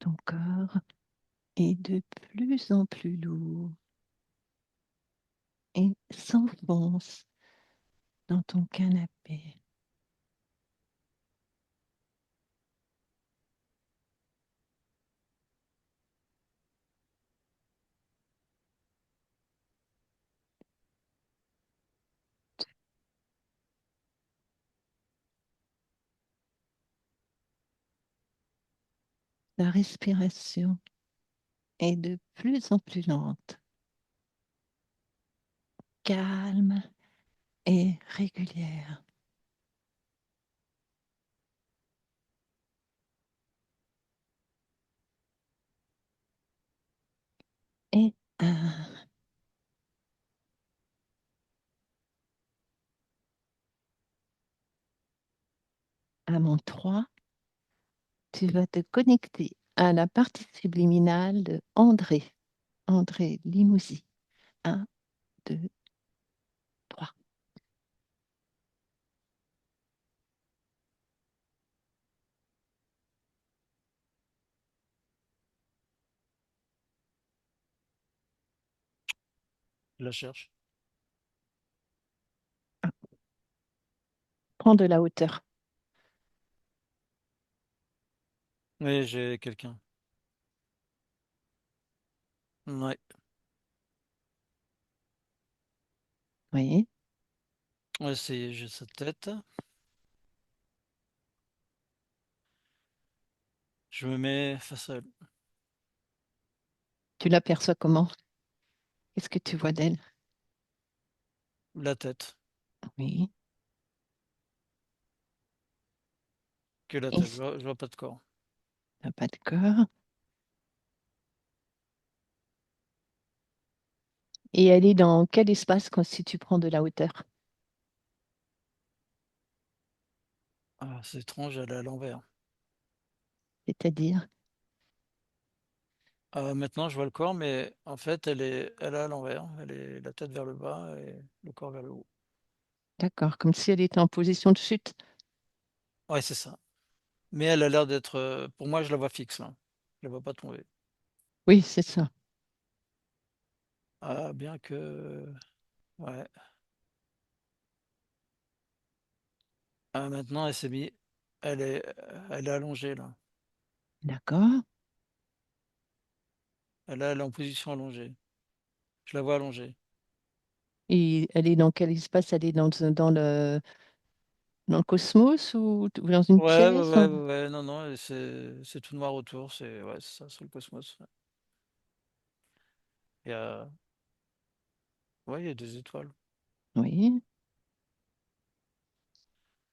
Ton corps est de plus en plus lourd et s'enfonce dans ton canapé. La respiration est de plus en plus lente, calme et régulière. Et à mon 3, tu vas te connecter à la partie subliminale de André, André Limousi. Un, 2, 3. Je la cherche. Prends de la hauteur. Oui, j'ai quelqu'un. Ouais. Oui. Ouais, j'ai sa tête. Je me mets face à elle. Tu l'aperçois comment? Qu'est-ce que tu vois d'elle? La tête. Oui. Que la Et tête. Je vois pas de corps. t'as pas de corps. Et elle est dans quel espace quand si tu prends de la hauteur? Ah, c'est étrange, elle est à l'envers. C'est-à-dire, Maintenant, je vois le corps, mais en fait, elle est à l'envers. Elle est la tête vers le bas et le corps vers le haut. d'accord, comme si elle était en position de chute. Ouais, c'est ça. Mais elle a l'air d'être. Pour moi, je la vois fixe là. Je la vois pas tomber. Oui, c'est ça. Ah, bien que. Ouais. Ah, maintenant, elle s'est mise. Elle est allongée là. D'accord. Elle est en position allongée. Je la vois allongée. Et elle est dans quel espace? Elle est dans le cosmos ou dans une Ouais, ouais, pièce? ouais, ouais, ouais, non, non, c'est tout noir autour, c'est ouais, c'est ça, c'est le cosmos. Ouais. Il y a, ouais, il y a des étoiles. Oui.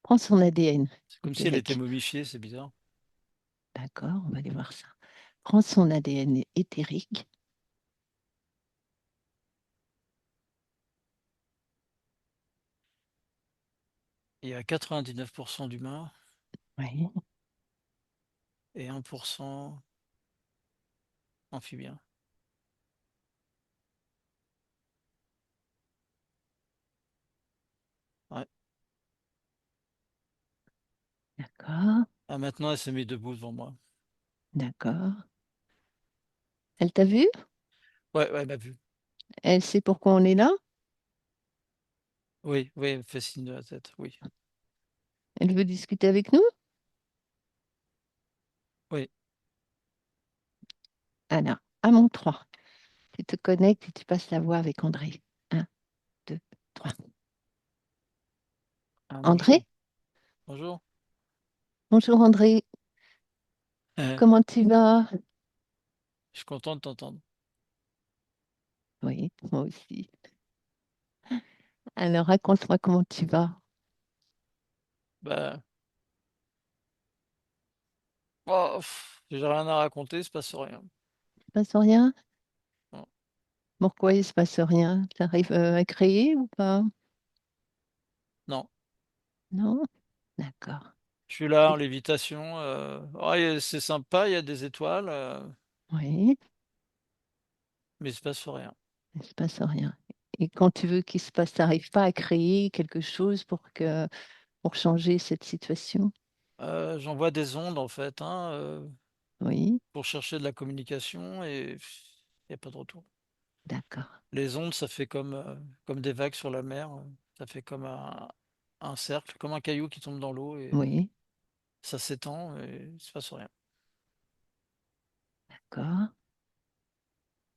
Prends son ADN, C'est s'il comme te si elle plaît. était momifiée, c'est bizarre. D'accord, on va aller voir ça. Prends son ADN éthérique. Il y a 99% d'humains Oui. et 1% amphibiens. Ouais. D'accord. Ah, maintenant, elle s'est mise debout devant moi. D'accord. Elle t'a vu? Ouais, ouais, elle m'a vu. Elle sait pourquoi on est là? Oui, oui, elle me fait signe de la tête, oui. Elle veut discuter avec nous? Oui, Alors, à mon 3, tu te connectes et tu passes la voix avec André. Un, 2, 3. ah, André? bonjour, bonjour. Bonjour André, comment tu vas? Je suis content de t'entendre. Oui, moi aussi. Alors, raconte-moi comment tu vas. Bah, oh, j'ai rien à raconter, il se passe rien. Il se passe rien? Non, Pourquoi il se passe rien? Tu arrives à créer ou pas? non. Non? D'accord. Je suis là en Et- lévitation. C'est sympa, il y a des étoiles, Oui, mais il se passe rien. il se passe rien. Et quand tu veux qu'il se passe, tu n'arrives pas à créer quelque chose pour changer cette situation? J'envoie des ondes en fait, hein, Oui. pour chercher de la communication et il n'y a pas de retour. D'accord. Les ondes, ça fait comme des vagues sur la mer. Ça fait comme un cercle, comme un caillou qui tombe dans l'eau et Oui, ça s'étend et il se passe rien. d'accord.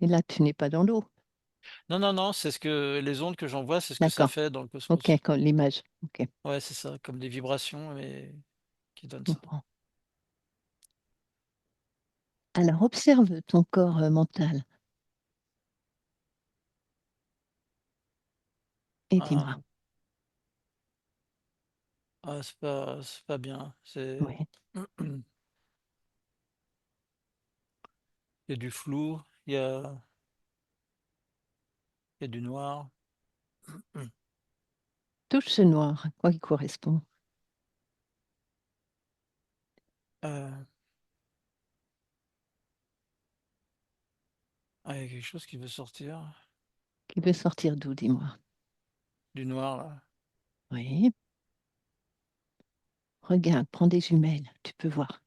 Et là, tu n'es pas dans l'eau. Non, non, non, c'est ce que les ondes que j'envoie, c'est ce que ça D'accord. fait dans le OK, cosmos. comme l'image. OK, Ouais, c'est ça, comme des vibrations, mais qui je donnent ça. comprends. Alors, observe ton corps mental et dis-moi. Ah, ah, c'est pas bien. C'est Oui. il y a du flou, il y a du noir. Touche ce noir, à quoi il correspond, Euh, ah, il y a quelque chose qui veut sortir qui veut sortir d'où, dis-moi. du noir là. Oui. Regarde, prends des jumelles, tu peux voir.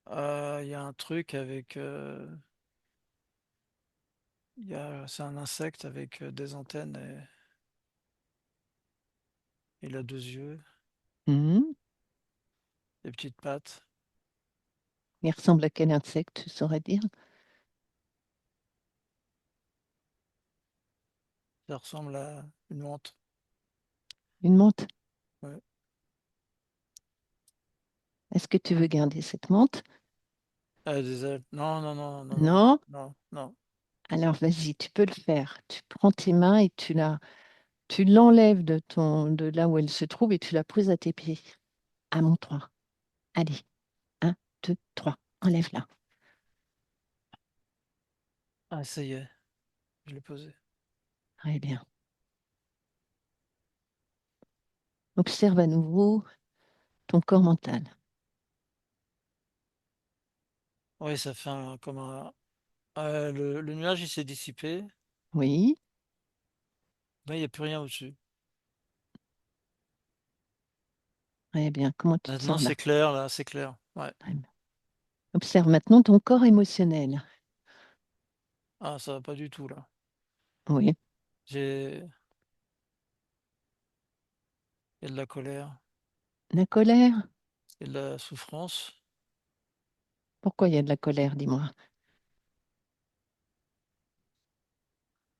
Il y a un truc avec c'est un insecte avec des antennes et il a deux yeux, Mhm. des petites pattes. Il ressemble à quel insecte, tu saurais dire? Ça ressemble à une menthe. Une menthe. Ouais. Est-ce que tu veux garder cette menthe? Ah, des ailes. Non, non, non, non, non, Non? non, non. Alors vas-y, tu peux le faire. Tu prends tes mains et tu l'enlèves de là où elle se trouve et tu la poses à tes pieds. À mon 3. Allez, un, 2, 3. Enlève-la. Ah, ça y est, je l'ai posé. Très bien. Observe à nouveau ton corps mental. Oui, ça fait comme un. Le nuage, il s'est dissipé. Oui, Là, il n'y a plus rien au-dessus. très bien. Comment tu te Maintenant, sens là? c'est clair, là, c'est clair. Ouais. Très bien. Observe maintenant ton corps émotionnel. Ah, ça va pas du tout, là. Oui. J'ai. Il y a de la colère, La colère? il y a de la souffrance, Pourquoi il y a de la colère, dis-moi?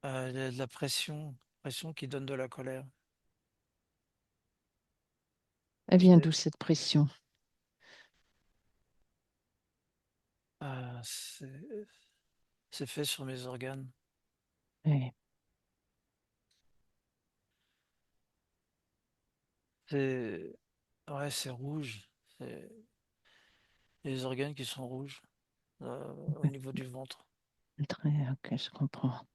il y a de la pression qui donne de la colère. Elle vient C'est d'où cette pression? euh, c'est c'est fait sur mes organes. Oui. C'est. Ouais, c'est rouge. C'est il y a les organes qui sont rouges au niveau du ventre. Très, ok, je comprends.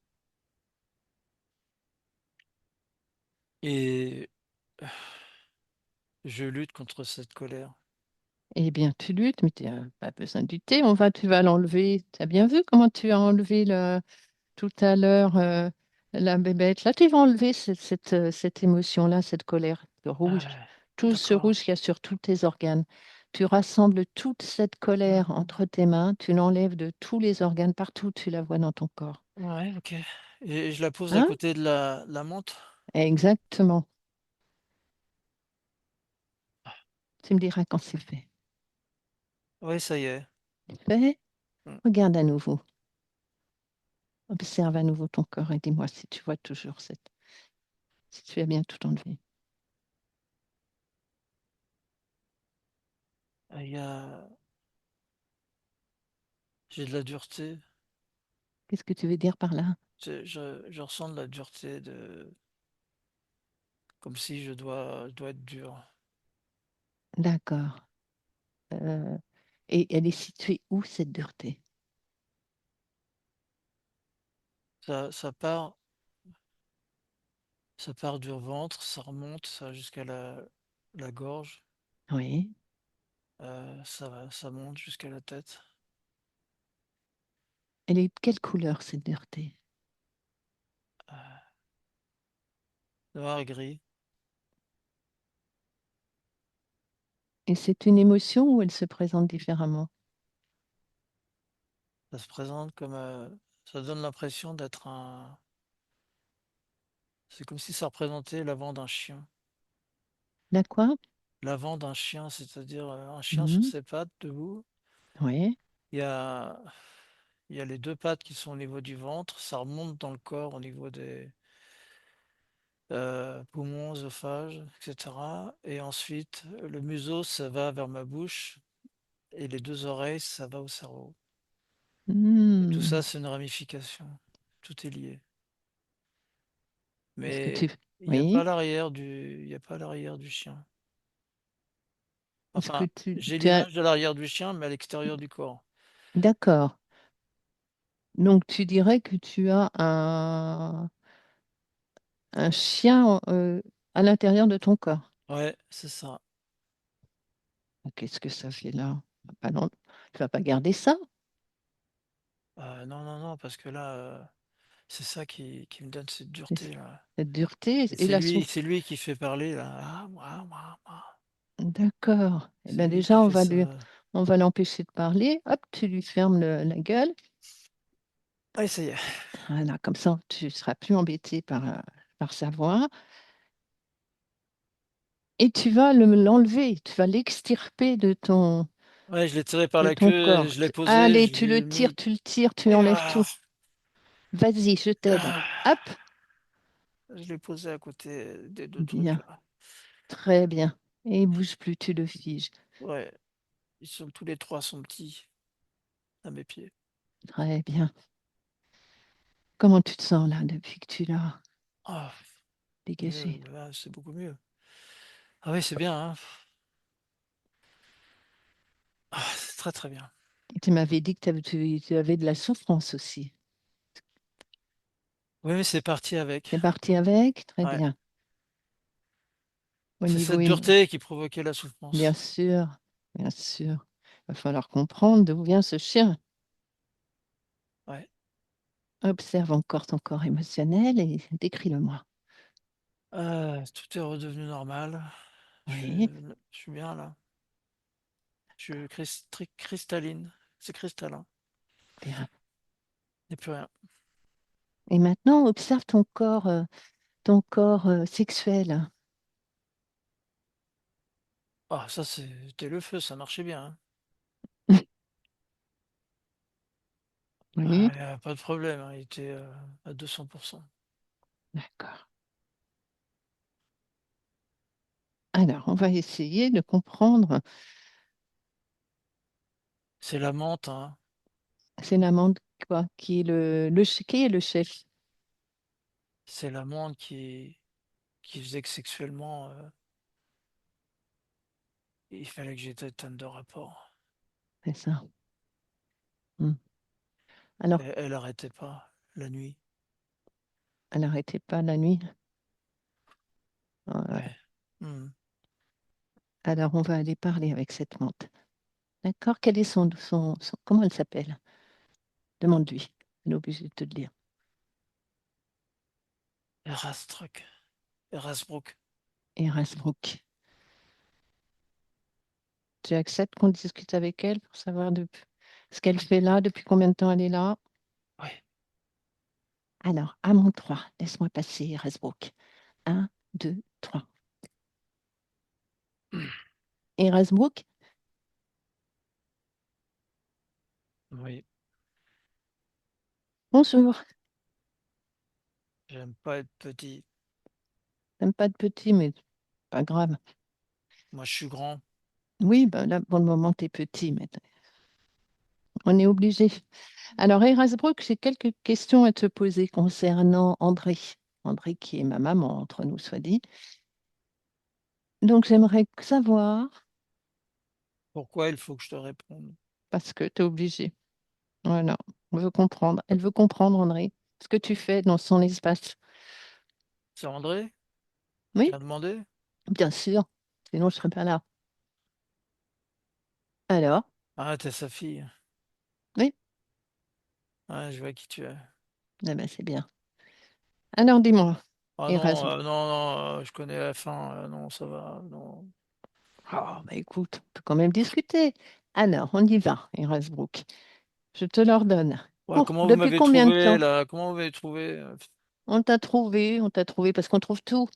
Et je lutte contre cette colère. Eh bien, tu luttes, mais tu n'as pas besoin de lutter. Tu vas l'enlever. Tu as bien vu comment tu as enlevé tout à l'heure la bébête. Là, tu vas enlever cette émotion-là, cette colère, le Ah rouge, ouais, tout ce d'accord. rouge qu'il y a sur tous tes organes. Tu rassembles toute cette colère Mhm. entre tes mains, tu l'enlèves de tous les organes, partout où tu la vois dans ton corps. Ouais, ok. Et je la pose à Hein? côté de la menthe? Exactement. Tu me diras quand c'est fait. Oui, ça y est. Fait? Mm. Regarde à nouveau. Observe à nouveau ton corps et dis-moi si tu vois toujours si tu as bien tout enlevé. Il y a, j'ai de la dureté. Qu'est-ce que tu veux dire par là? Je ressens de la dureté, comme si je dois être dur. D'accord. Euh, et elle est située où, cette dureté? Ça ça part du ventre, ça remonte ça jusqu'à la gorge. Oui. Ça monte jusqu'à la tête. Elle est de quelle couleur, cette dureté? Euh, Noir et gris. Et c'est une émotion ou elle se présente différemment? Ça se présente comme, ça donne l'impression d'être un. C'est comme si ça représentait l'avant d'un chien. La quoi? L'avant d'un chien, c'est-à-dire un chien sur Mhm. ses pattes debout. Oui. Il y a, il y a les deux pattes qui sont au niveau du ventre. Ça remonte dans le corps au niveau des poumons, œsophage, etc. Et ensuite, le museau, ça va vers ma bouche. Et les deux oreilles, ça va au cerveau. Et tout ça, Hmm. c'est une ramification. Tout est lié. Est-ce que Mais tu... il n'y a pas Oui. l'arrière il y a pas l'arrière du chien. Est-ce que Enfin, j'ai tu as... l'image de l'arrière du chien, mais à l'extérieur du corps. D'accord. Donc, tu dirais que tu as un chien à l'intérieur de ton corps. Ouais, c'est ça. Qu'est-ce que ça fait là? Ah non, tu vas pas garder ça, Non, non, non, parce que là, c'est ça qui me donne cette c'est- dureté-là. cette dureté Et et la c'est souffrance. lui qui fait parler, là. Ah, moi. D'accord. Eh C'est ben lui qui déjà, fait ça. on va l'empêcher de parler. Hop, tu lui fermes la gueule. Ouais, ça y est. Voilà, comme ça, tu seras plus embêté par sa voix. Et tu vas l'enlever, tu vas l'extirper Ouais, je l'ai tiré par de la ton queue, corps. je l'ai posé, Allez, je lui ai mis. tu le tires, tu enlèves Ah, tout. Vas-y, je t'aide. ah. Hop, Je l'ai posé à côté des deux trucs, bien, là. très bien. Et il bouge plus, tu le figes. Ouais, tous les trois sont petits à mes pieds. Très bien. Comment tu te sens là depuis que tu l'as Ah, dégagé? mieux, là, c'est beaucoup mieux. Ah oui, c'est bien, hein. Ah, c'est très très bien. Et tu m'avais dit que tu avais de la souffrance aussi. Oui, mais c'est parti C'est avec. parti avec? Très Ouais. bien. Au C'est niveau, cette dureté qui provoquait la bien souffrance. sûr, bien sûr. Il va falloir comprendre d'où vient ce chien. Ouais. Observe encore ton corps émotionnel et décris-le-moi. Tout est redevenu normal. Oui, Je suis bien là. Je suis cristalline. C'est cristallin. bien. Il n'y a plus rien. Et maintenant, observe ton corps sexuel. Ah, ça c'était le feu, ça marchait bien, hein. Oui, Ah, il n'y a pas de problème, hein. Il était à 200%. d'accord. Alors, on va essayer de comprendre. C'est la menthe, hein. C'est l'amande quoi, qui est le chef. C'est la menthe qui faisait que sexuellement, il fallait que j'étais tonne de rapport. C'est ça. Hmm. Alors, Elle arrêtait pas la nuit. elle n'arrêtait pas la nuit. Ouais. Hmm. Alors, on va aller parler avec cette menthe. D'accord? Quel est comment elle s'appelle? Demande-lui. Elle est obligée de te le dire. Erastruc. Erasbrook. Erasbrook. Tu acceptes qu'on discute avec elle pour savoir ce qu'elle fait là, depuis combien de temps elle est là? Ouais. Alors, à mon 3, laisse-moi passer, Erasbrook. Un, 2, 3. Erasbrook, Oui. bonjour. J'aime pas être petit. T'aimes pas de petit, mais pas grave. Moi, je suis grand. Oui, ben là, pour le moment, t'es petit, mais on est obligé. Alors, Erasbrook, j'ai quelques questions à te poser concernant André. André, qui est ma maman, entre nous, soit dit. Donc, j'aimerais savoir, Pourquoi il faut que je te réponde? parce que tu es obligé. Voilà, on veut comprendre. Elle veut comprendre, André, ce que tu fais dans son espace. C'est André qui Oui, a demandé? bien sûr, sinon je ne serais pas là. Alors, Ah, t'es sa fille. oui, Ouais, je vois qui tu es. eh ben, c'est bien. Alors, dis-moi, Ah non, Erasmus. non, non, je connais la fin. Non, ça va. Non. Oh, bah écoute, on peut quand même discuter. Alors, on y va, Erasbrook. Je te l'ordonne. Ouais, Oh, comment vous depuis m'avez combien de trouvé temps? là? Comment vous m'avez trouvé? On t'a trouvé parce qu'on trouve tout.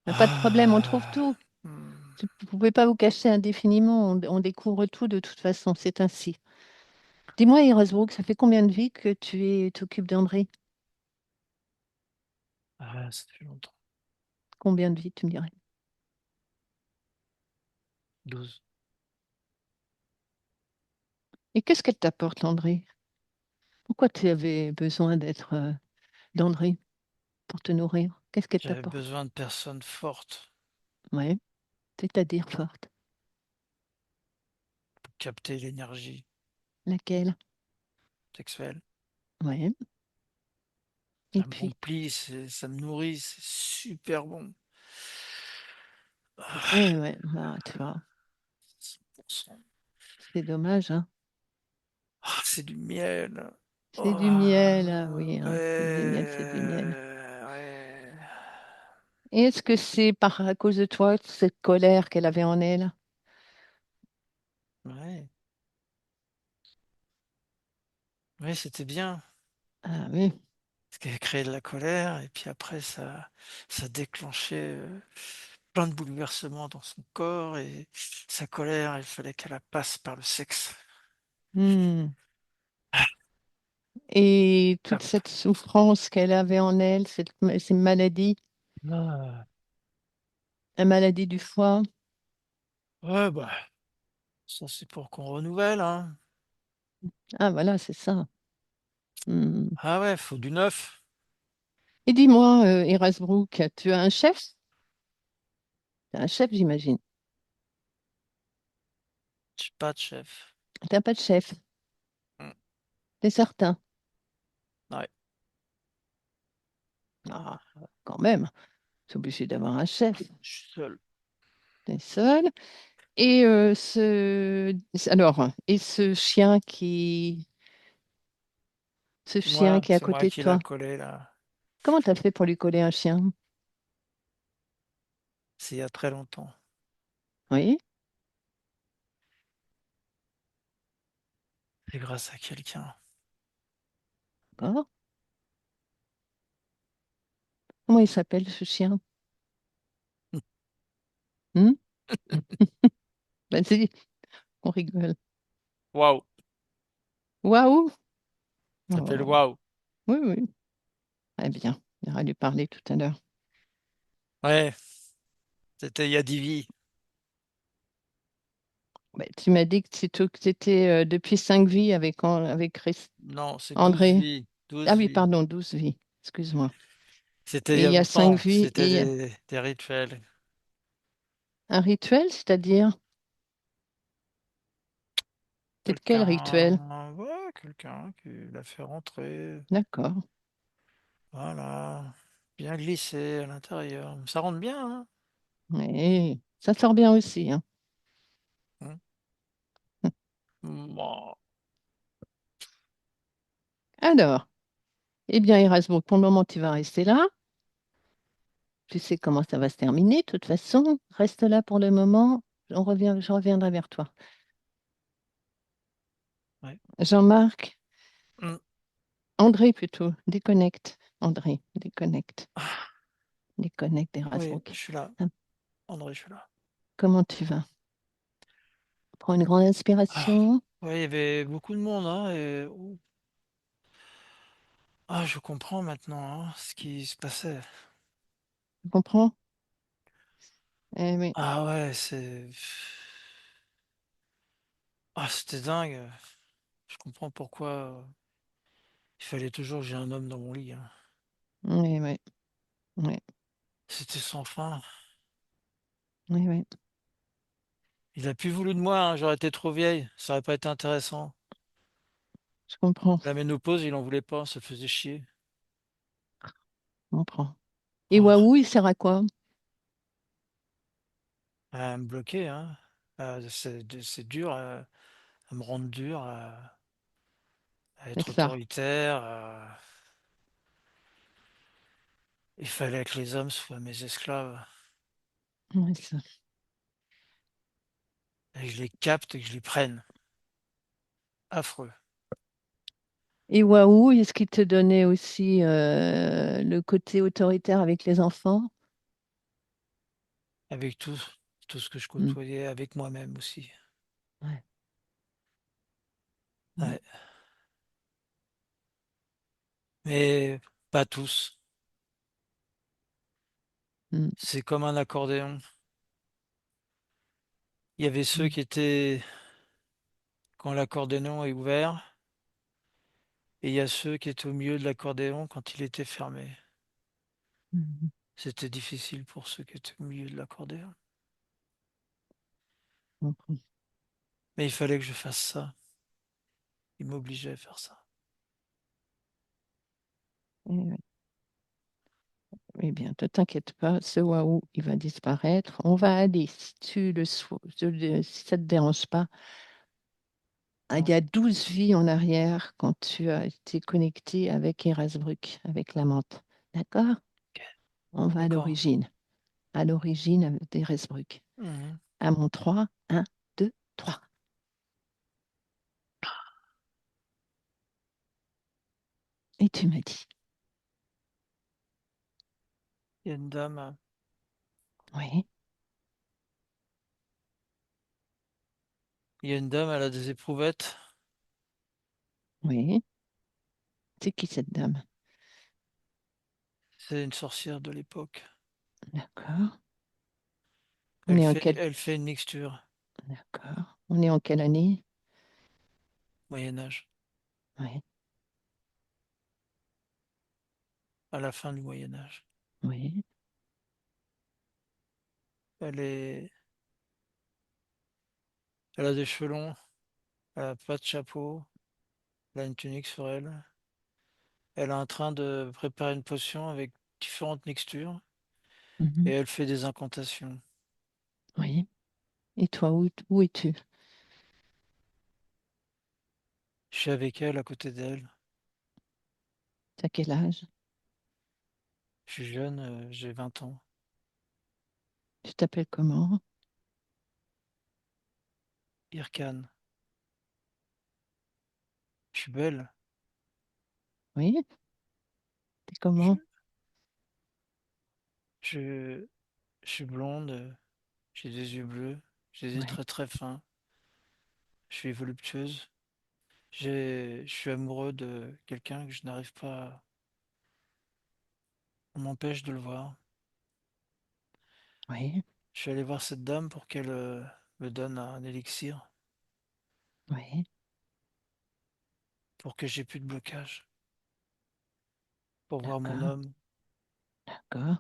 Y a pas de problème, on trouve Ah, tout. hmm. Vous ne pouvez pas vous cacher indéfiniment, on découvre tout de toute façon, c'est ainsi. Dis-moi, Erasbrook, ça fait combien de vie que t'occupes d'André? Ah, ça fait longtemps. Combien de vie, tu me dirais? 12. Et qu'est-ce qu'elle t'apporte, André? Pourquoi tu avais besoin d'être d'André pour te nourrir? Qu'est-ce qu'elle J'avais t'apporte? besoin de personnes fortes Ouais, c'est-à-dire forte. pour capter l'énergie Laquelle? sexuelle. Ouais. Et Ça me puis, remplit, ça me nourrit, c'est super bon. Ah, ouais, ouais, bah, tu vois, 100%. c'est dommage, hein. Ah, c'est du miel. C'est Oh, du miel, ah oui, hein, c'est du miel, c'est du miel. ouais, ouais. Et est-ce que c'est à cause de toi, cette colère qu'elle avait en elle? Ouais, ouais, c'était bien. Ah oui. Parce qu'elle créait de la colère et puis après ça déclenchait plein de bouleversements dans son corps et sa colère, il fallait qu'elle la passe par le sexe. Hmm. Et toute Hop. cette souffrance qu'elle avait en elle, ces maladies, Ah. la maladie du foie, Ouais, bah, ça c'est pour qu'on renouvelle, hein. ah voilà, c'est ça. Hmm. Ah ouais, faut du neuf. Et dis-moi, Erasbrook, tu as un chef? Tu as un chef, j'imagine. J'ai pas de chef. Tu n'as pas de chef, Mm. t'es certain? Ouais, Ah, quand même, tu es obligé d'avoir un chef. je suis seul. T'es seul. Et alors, et ce chien qui est à C'est moi côté de qui l'a toi, collé là. comment t'as fait pour lui coller un chien? C'est il y a très longtemps. Oui, C'est grâce à quelqu'un. d'accord. Comment il s'appelle ce chien? Hmm. Vas-y, on rigole. Waouh, Waouh! ça s'appelle Oh, Waouh. oui, oui. Très bien. On ira lui parler tout à l'heure. Ouais, c'était il y a 10 vies. Ouais, tu m'as dit que tu étais depuis 5 vies avec Non, c'est 12 André. vies. Ah 12 oui, vies. pardon, 12 vies. Excuse-moi. C'était il Et y il a y a cinq longtemps. vies C'était et des rituels. un rituel, c'est-à-dire, c'est de quel rituel? Quelqu'un, ouais, quelqu'un qui l'a fait rentrer. D'accord. Voilà. Bien glissé à l'intérieur. Ça rentre bien, hein? Oui, ça sort bien aussi, hein. Hmm. Bon. Alors, eh bien, Erasmus, pour le moment, tu vas rester là. Tu sais comment ça va se terminer. De toute façon, reste là pour le moment. Je reviendrai vers toi. Ouais. Jean-Marc, Hmm. André plutôt, déconnecte. André, déconnecte. Ah, Déconnecte oui, Erasmus. je suis là. Ah, André, je suis là. comment tu vas? Prends une grande Ah, inspiration. ouais, il y avait beaucoup de monde, hein, et je comprends maintenant, hein, ce qui se passait. Tu comprends? Eh oui, Ah ouais, c'était dingue. Je comprends pourquoi il fallait toujours que j'ai un homme dans mon lit, hein. oui, oui, oui, C'était sans fin. oui, oui, Il a plus voulu de moi, hein, j'aurais été trop vieille, ça aurait pas été intéressant. je comprends, La ménopause, il en voulait pas, ça le faisait chier. je comprends. Et Oh, Waouh, il sert à quoi? à me bloquer, hein. C'est dur, à me rendre dur, à C'est être ça. autoritaire. Il fallait que les hommes soient mes esclaves. Ouais, ça. et que je les capte et que je les prenne. Affreux. Et waouh, est-ce qu'il te donnait aussi le côté autoritaire avec les enfants? Avec tout ce que je Hmm. côtoyais, avec moi-même aussi. Ouais. Hmm. Ouais. Mais pas tous. Hmm. C'est comme un accordéon. Il y avait ceux Hmm. qui étaient quand l'accordéon est ouvert, et il y a ceux qui étaient au milieu de l'accordéon quand il était fermé. Hmm. C'était difficile pour ceux qui étaient au milieu de l'accordéon. Compris. Mais il fallait que je fasse ça. Il m'obligeait à faire ça. Eh ouais. Eh bien, ne t'inquiète pas, ce waouh, il va disparaître. On va aller, si tu le si ça ne te dérange pas, il Non? y a 12 vies en arrière quand tu as été connecté avec Erasbruck, avec la menthe. D'accord? Ok. On va D'accord. à l'origine d'Erasbruck. Mhm. À mon 3, 1, 2, 3. Et tu m'as dit, Il y a une dame. oui, Il y a une dame, elle a des éprouvettes. oui, c'est qui cette dame? C'est une sorcière de l'époque. D'accord. On est en quelle... Elle fait une mixture. D'accord. On est en quelle année? Moyen Âge. Oui, À la fin du Moyen Âge. oui. Elle est, elle a des cheveux longs. Elle a pas de chapeau. Elle a une tunique sur elle. Elle est en train de préparer une potion avec différentes mixtures. Mhm. Et elle fait des incantations. Oui. Et toi, où es-tu? Je suis avec elle, à côté d'elle. T'as quel âge? Je suis jeune, j'ai 20 ans. Tu t'appelles comment? Irkane. Je suis belle. Oui, t'es comment? Je, je, je suis blonde. J'ai des yeux bleus. J'ai des yeux Oui, très très fins. Je suis voluptueuse. Je suis amoureux de quelqu'un que je n'arrive pas. On m'empêche de le voir. oui, Je suis allé voir cette dame pour qu'elle me donne un élixir oui. pour que j'ai plus de blocage. Pour voir mon D'accord, homme. d'accord,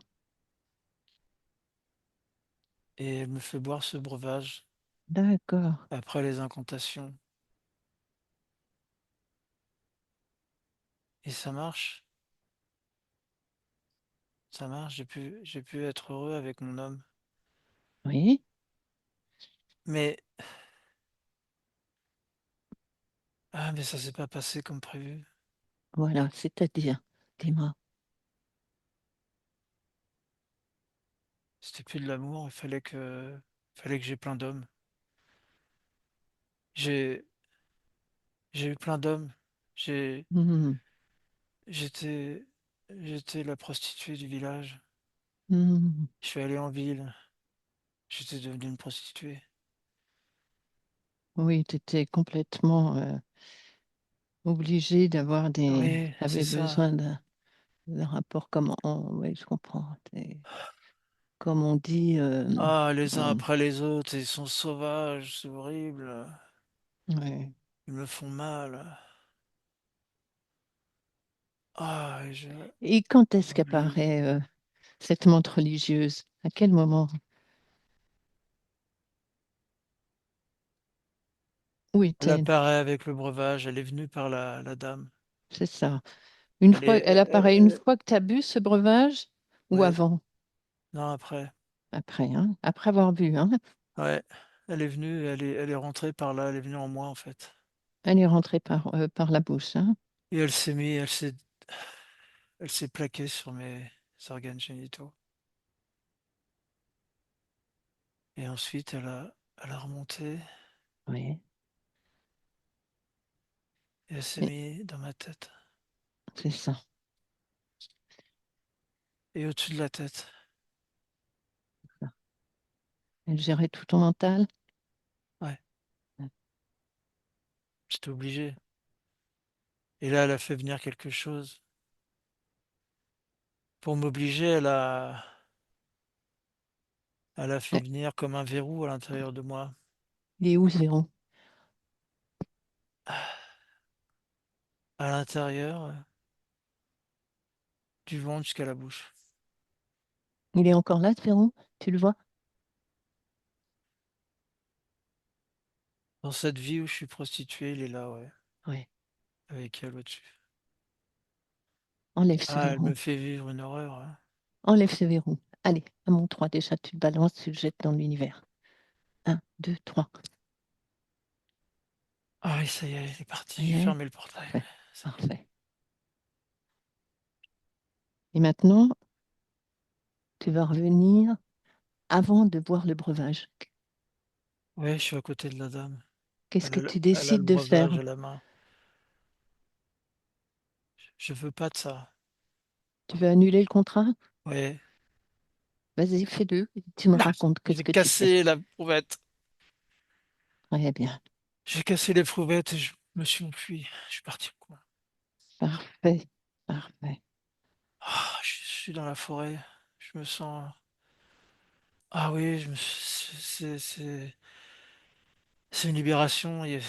Et elle me fait boire ce breuvage d'accord. après les incantations. Et ça marche. Ça marche. J'ai pu être heureux avec mon homme. Oui, Mais, mais ça s'est pas passé comme prévu. voilà, c'est-à-dire, dis-moi. C'était plus de l'amour. Fallait que j'ai plein d'hommes. J'ai, j'ai eu plein d'hommes. J'ai, Mhm, j'étais, j'étais la prostituée du village. mhm. Je suis allé en ville. J'étais devenu une prostituée. Oui, tu étais complètement obligé d'avoir des... Oui, Tu c'est avais ça. besoin d'un rapport comme... Oui, je comprends. Comme on dit... Ah, les uns on- après les autres, ils sont sauvages, c'est horrible. ouais. Ils me font mal. Ah, et je Et quand est-ce m'oublie. qu'apparaît cette montre religieuse? À quel moment? Où Elle est-elle? apparaît avec le breuvage, elle est venue par la dame. C'est ça. Une Elle fois, est, elle apparaît une fois que tu as bu ce breuvage ou ouais, avant? non, après. Après, hein? Après avoir bu, hein? Ouais, elle est venue, elle est rentrée par là, elle est venue en moi en fait. Elle est rentrée par la bouche, hein? Et elle s'est plaquée sur mes organes génitaux. Et ensuite, elle a elle a remonté Oui. et elle s'est Et mise dans ma tête. c'est ça. Et au-dessus de la tête. Ça. Elle gérait tout ton mental. Ouais, j'étais obligé. Et là, elle a fait venir quelque chose. Pour m'obliger, elle a fait Ouais. venir comme un verrou à l'intérieur de moi. Il est où, Zéron? À l'intérieur, du ventre jusqu'à la bouche. Il est encore là, Zéron? Tu le vois? Dans cette vie où je suis prostitué, il est là, ouais, Oui. avec elle au-dessus. Enlève ce Ah, elle verrou. me fait vivre une horreur, hein. Enlève ce verrou. Allez, à mon 3 déjà, tu le balances, tu le jettes dans l'univers. Un, 2, 3. Ah oui, ça y est, il est parti. Ça y J'ai est? fermé le portail. Parfait. C'est bon. Parfait. Et maintenant, tu vas revenir avant de boire le breuvage. Ouais, je suis à côté de la dame. Qu'est-ce Elle que a le, tu elle a le décides de breuvage faire? à la main. Je veux pas de ça. Tu veux annuler le contrat? Ouais. Vas-y, fais-le. Tu me Ah, racontes je qu'est-ce vais que tu fais. casser la prouvette. Très bien. J'ai cassé les prouvettes et je me suis enfui. Je suis parti, quoi. Parfait. Parfait. Ah, je suis dans la forêt. Je me sens. Ah oui, c'est une libération. Il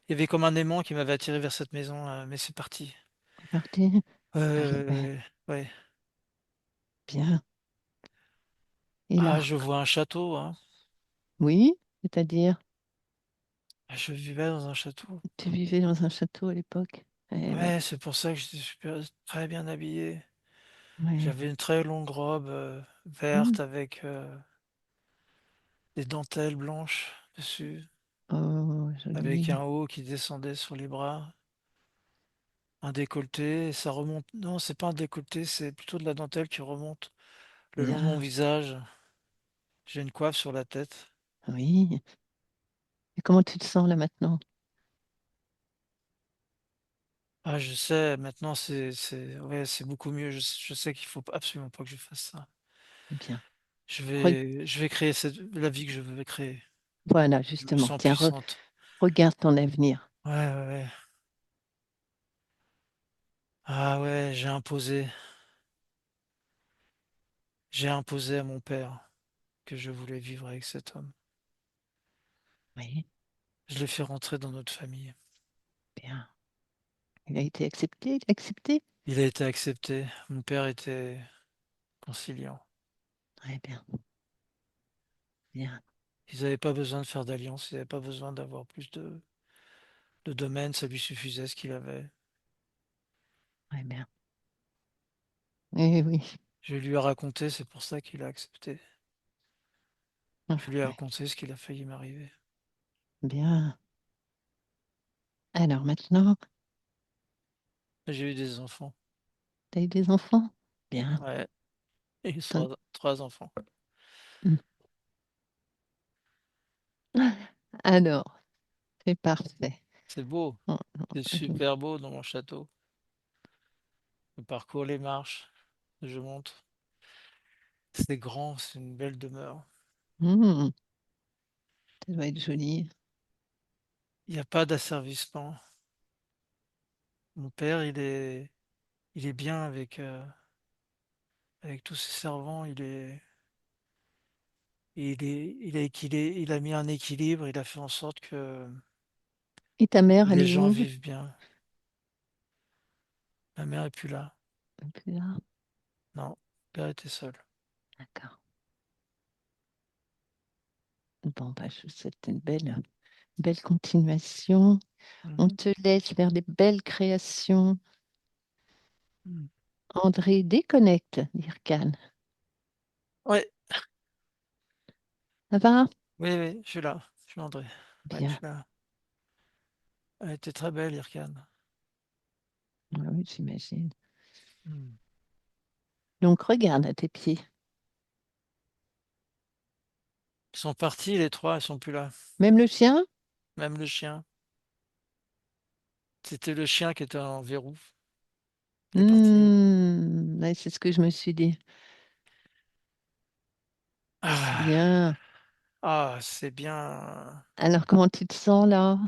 y avait comme un aimant qui m'avait attiré vers cette maison, mais c'est parti. C'est parti. Parfait. Euh, ouais. Bien. Et Ah, là? je vois un château, hein. Oui, c'est-à-dire, Je vivais dans un château. tu vivais dans un château à l'époque. Eh oui. Ouais, c'est pour ça que j'étais très bien habillé. Oui. J'avais une très longue robe Hmm. verte avec des dentelles blanches dessus, Oh, avec joli. un haut qui descendait sur les bras, un décolleté, et ça remonte. Non, c'est pas un décolleté, c'est plutôt de la dentelle qui remonte le long de mon Bien. visage. J'ai une coiffe sur la tête. Oui. Et comment tu te sens là maintenant? Ah, je sais, maintenant ouais, c'est beaucoup mieux. Je sais qu'il faut absolument pas que je fasse ça. Bien. Je Re- vais, je vais créer la vie que je veux créer. voilà, Je me justement. sens Tiens, puissante. regarde ton avenir. Ouais, ouais, ouais. Ah ouais, j'ai imposé à mon père que je voulais vivre avec cet homme. Oui. Je l'ai fait rentrer dans notre famille. Bien. Il a été accepté, accepté? Il a été accepté. Mon père était conciliant. Très bien. Bien. Ils n'avaient pas besoin de faire d'alliance, ils n'avaient pas besoin d'avoir plus de domaines, ça lui suffisait ce qu'il avait. Très bien. Eh oui. Je lui ai raconté, c'est pour ça qu'il a accepté. Je lui ai Parfait. raconté ce qu'il a failli m'arriver. Bien. Alors maintenant, J'ai eu des enfants. tu as eu des enfants? Bien. Ouais, et T'en- trois enfants. Hmm. Alors, c'est parfait. C'est beau, Oh, c'est super beau dans mon château. Je parcours les marches, je monte. C'est grand, c'est une belle demeure. hmm, ça doit être joli. Il n'y a pas d'asservissement. Mon père, il est bien avec tous ses servants. Il a mis un équilibre. Il a fait en sorte que Et ta mère, elle les est gens où? vivent bien. Ma mère est plus là. Elle est plus là. Non, mon père était seul. D'accord. Bon, bah, je vous souhaite une belle continuation. On Mhm. te laisse faire des belles créations. Mhm. André déconnecte, dit Khan. Ouais, Ça va? oui, oui, je suis là. Je suis André. Ouais, je Bien. suis là. Elle était très belle, Irkane. Ah oui, j'imagine. Mhm. Donc, regarde à tes pieds. Ils sont partis, les trois, ils sont plus là. Même le chien? Même le chien. C'était le chien qui était en verrou. Il est parti. Ouais, c'est ce que je me suis dit. Ah, Bien. ah, c'est bien. Alors, comment tu te sens là?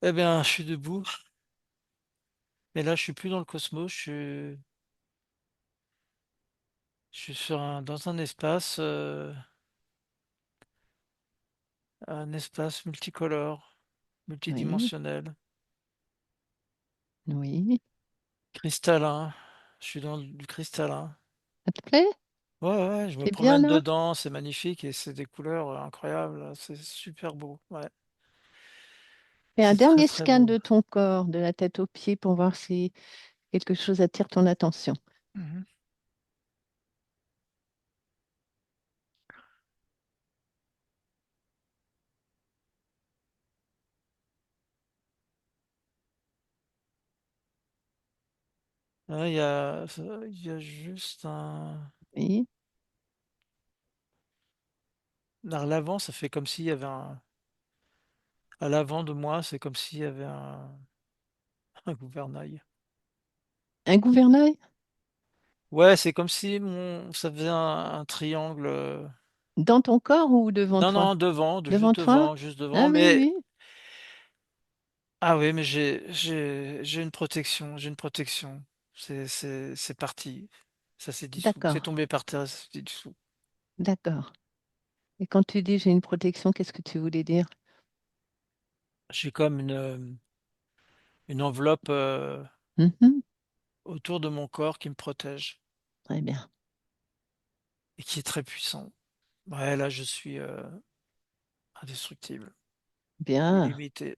Eh bien, je suis debout. Mais là, je suis plus dans le cosmos. Je suis dans un espace multicolore, Oui, multidimensionnel, oui. cristallin. Je suis dans du cristallin. Ça te plaît? Ouais, ouais, je me T'es bien promène là? dedans, c'est magnifique et c'est des couleurs incroyables. C'est super beau. Ouais, Fais un c'est très dernier très scan beau. de ton corps, de la tête aux pieds, pour voir si quelque chose attire ton attention. Mhm. Ouais, il y a juste un. Oui. À l'avant, ça fait comme s'il y avait un. À l'avant de moi, c'est comme s'il y avait un gouvernail. Un gouvernail? Ouais, c'est comme si ça faisait un triangle. Dans ton corps ou devant Non, toi? non, devant, Devant toi? juste Ah devant. oui, Mais oui. ah oui, mais j'ai une protection, j'ai une protection. C'est parti. Ça s'est dissous. C'est D'accord, tombé par terre, ça s'est dissous. d'accord. Et quand tu dis j'ai une protection, qu'est-ce que tu voulais dire? J'ai comme une enveloppe Mhm. autour de mon corps qui me protège Très bien. et qui est très puissant. Ouais, là, je suis indestructible, Bien. illimité.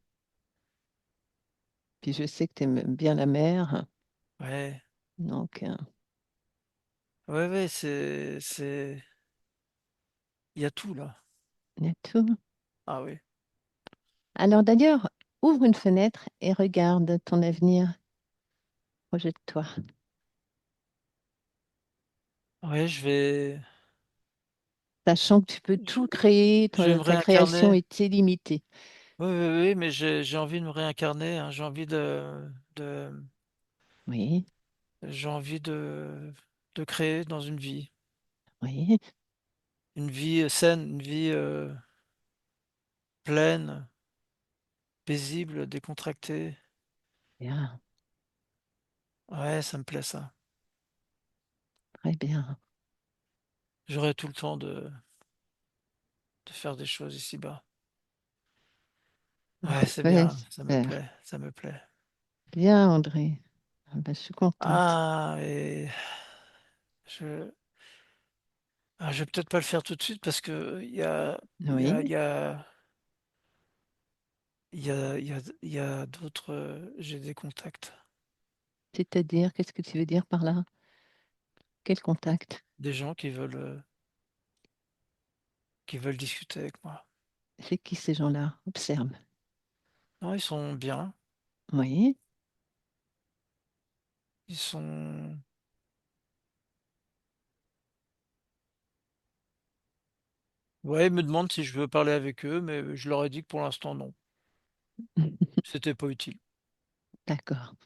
Puis je sais que tu aimes bien la mer. Ouais, Donc, ouais, ouais, il y a tout là. il y a tout. Ah oui. Alors d'ailleurs, ouvre une fenêtre et regarde ton avenir. Projette-toi. Ouais, Sachant que tu peux je, tout créer, je vais me ta création réincarner. est illimitée. Oui, oui, oui, mais j'ai envie de me réincarner, hein. De, Oui, j'ai envie de créer dans oui, une vie saine, une vie pleine, paisible, décontractée. bien, Ouais, ça me plaît ça. très bien. J'aurai tout le temps de faire des choses ici-bas. Ouais, c'est Parfait, bien, ça me super. plaît, ça me plaît. Bien, André. Ah ben, je suis contente. Ah, et je, je vais peut-être pas le faire tout de suite parce que Oui, il y a d'autres, j'ai des contacts, c'est-à-dire, qu'est-ce que tu veux dire par là? Quel contact? des gens qui veulent discuter avec moi. C'est qui ces gens-là? Observe. Non, ils sont bien, Oui, ils sont, ouais, ils me demandent si je veux parler avec eux, mais je leur ai dit que pour l'instant non, c'était pas utile. d'accord,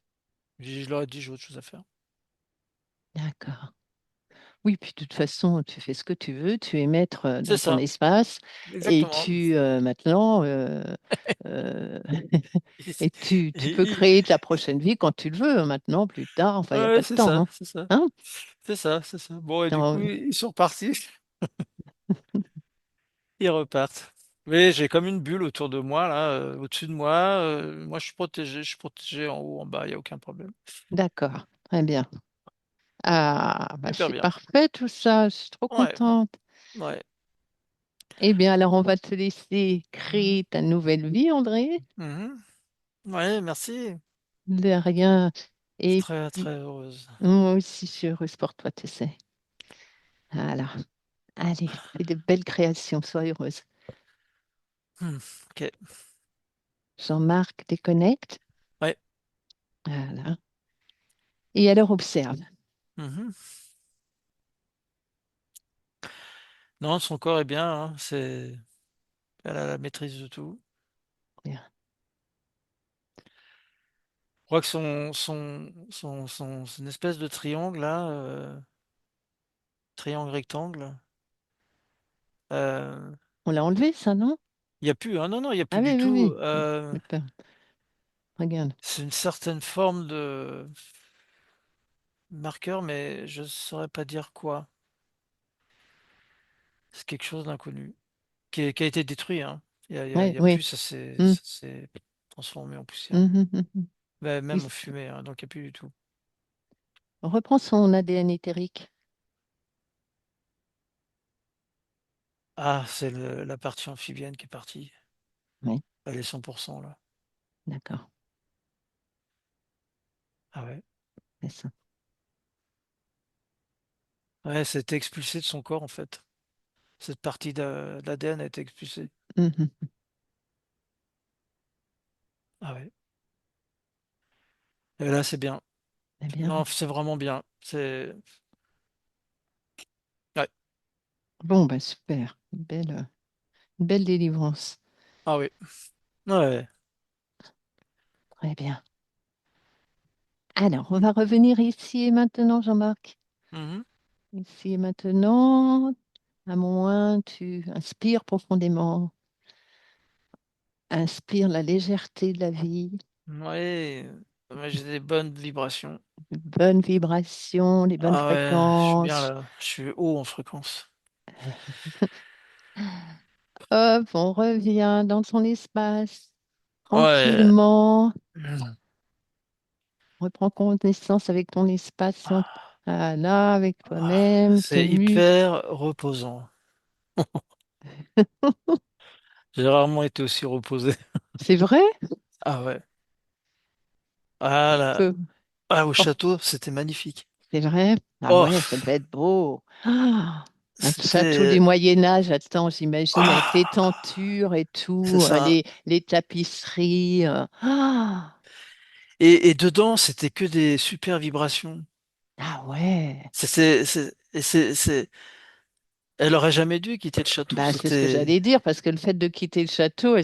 Je leur ai dit j'ai autre chose à faire. d'accord. Oui, puis de toute façon, tu fais ce que tu veux, tu es maître C'est dans ton ça, espace et exactement. tu, maintenant, euh, et tu peux Et- créer ta prochaine vie quand tu le veux, hein, maintenant, plus tard, enfin, il n'y a pas Ouais, de temps, hein. c'est ça, Hein. c'est ça, c'est ça. Bon, et du coup, Donc, ils sont repartis, ils repartent. Mais j'ai comme une bulle autour de moi, là, au-dessus de moi. Moi, je suis protégé en haut, en bas, il n'y a aucun problème. d'accord, très bien. Ah, bah, Super c'est bien. parfait tout ça, je suis trop Ouais, contente. ouais. Eh bien, alors, on va te laisser Mhm, créer ta nouvelle vie, André. mhm. Ouais, merci. De rien. Je suis Et très, puis, très heureuse. moi aussi, je suis heureuse pour toi, tu sais. Voilà. Allez, fais de belles créations, sois heureuse. Hmm, ok. Jean-Marc déconnecte. Ouais. Voilà. Et alors, observe. Mhm. Non, son corps est bien, hein, elle a la maîtrise de tout. Bien. Je crois que son espèce de triangle là, triangle rectangle, euh, On l'a enlevé, ça, non? il y a plus, hein, non, non, il y a Ah plus oui, du oui, tout. oui. J'ai peur. Regarde. C'est une certaine forme de marqueur, mais je saurais pas dire quoi. C'est quelque chose d'inconnu, qui a été détruit, hein. Il Ouais, y a oui. plus, Hum, ça s'est transformé en poussière. hum. Mais Oui, même au fumée, hein, donc il n'y a plus du tout. on reprend son ADN éthérique. Ah, c'est la partie amphibienne qui est partie. Oui, Elle est 100% là. d'accord. Ah ouais. C'est ça. Ouais, c'était expulsé de son corps en fait. Cette partie de l'ADN a été expulsée. Mhm. Ah ouais. Et là, c'est bien. C'est bien. Non, c'est vraiment bien. C'est. Ouais. Bon, bah super. Une belle délivrance. Ah oui. Ouais. Très bien. Alors, on va revenir ici et maintenant, Jean-Marc. Mhm. Ici et maintenant, à moins tu inspires profondément, inspire la légèreté de la vie, Ouais. Ouais, j'ai des bonnes vibrations. les bonnes vibrations, les bonnes Ah ouais, je suis bien fréquences. là. Je suis haut en fréquence. Hop, on revient dans son espace, Ouais. tranquillement. Reprends connaissance avec ton espace, là, avec Ah, toi-même, tes c'est muscles. hyper reposant. J'ai rarement été aussi reposé. C'est vrai? Ah ouais. Ah là. Peu. Ah, au Oh, château, c'était magnifique. c'est vrai? Ah Oh, ouais, ça devait être beau. Ah, un château du c'était. Moyen Âge, attends, j'imagine, avec les Ah, tentures et c'est tout, ça. les tapisseries. Et dedans, c'était que des super vibrations. Ah ouais, Elle aurait jamais dû quitter le château. bah, c'est ce que C'était. j'allais dire, parce que le fait de quitter le château,